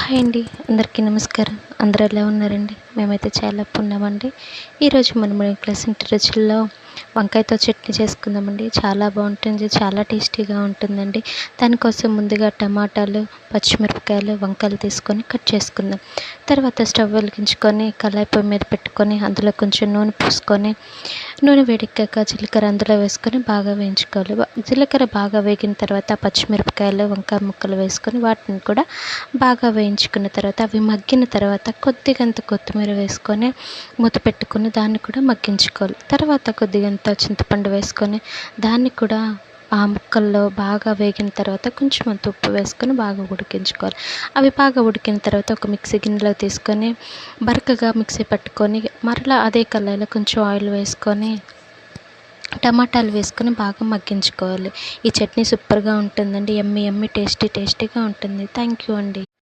Hi అండి, అందరికీ నమస్కారం. అందరూ ఎలా ఉన్నారండి? మేమైతే చాలా బాగున్నామండి. ఈరోజు మనం ప్లెసెంట్ రుచుల్లో వంకాయతో చట్నీ చేసుకుందామండి. చాలా బాగుంటుంది, చాలా టేస్టీగా ఉంటుందండి. దానికోసం ముందుగా టమాటాలు, పచ్చిమిరపకాయలు, వంకాయలు తీసుకొని కట్ చేసుకుందాం. తర్వాత స్టవ్ వెలిగించుకొని కళాయి పొయ్యి మీద పెట్టుకొని అందులో కొంచెం నూనె పోసుకొని నూనె వేడెక్కాక జీలకర్ర అందులో వేసుకొని బాగా వేయించుకోవాలి. జీలకర్ర బాగా వేగిన తర్వాత పచ్చిమిరపకాయలు, వంకాయ ముక్కలు వేసుకొని వాటిని కూడా బాగా వేయించుకున్న తర్వాత అవి మగ్గిన తర్వాత కొద్దిగంత కొత్తిమీర వేసుకొని మూత పెట్టుకొని దాన్ని కూడా మగ్గించుకోవాలి. తర్వాత కొద్దిగంత చింతపండు వేసుకొని దాన్ని కూడా ఆ ముక్కల్లో బాగా వేగిన తర్వాత కొంచెం అంత ఉప్పు వేసుకొని బాగా ఉడికించుకోవాలి. అవి బాగా ఉడికిన తర్వాత ఒక మిక్సీ గిన్నెలో తీసుకొని బరకగా మిక్సీ పట్టుకొని మరలా అదే కళాయిలో కొంచెం ఆయిల్ వేసుకొని టమాటాలు వేసుకొని బాగా మగ్గించుకోవాలి. ఈ చట్నీ సూపర్గా ఉంటుందండి. యమ్మీ యమ్మీ టేస్టీగా ఉంటుంది. థ్యాంక్ యూ అండి.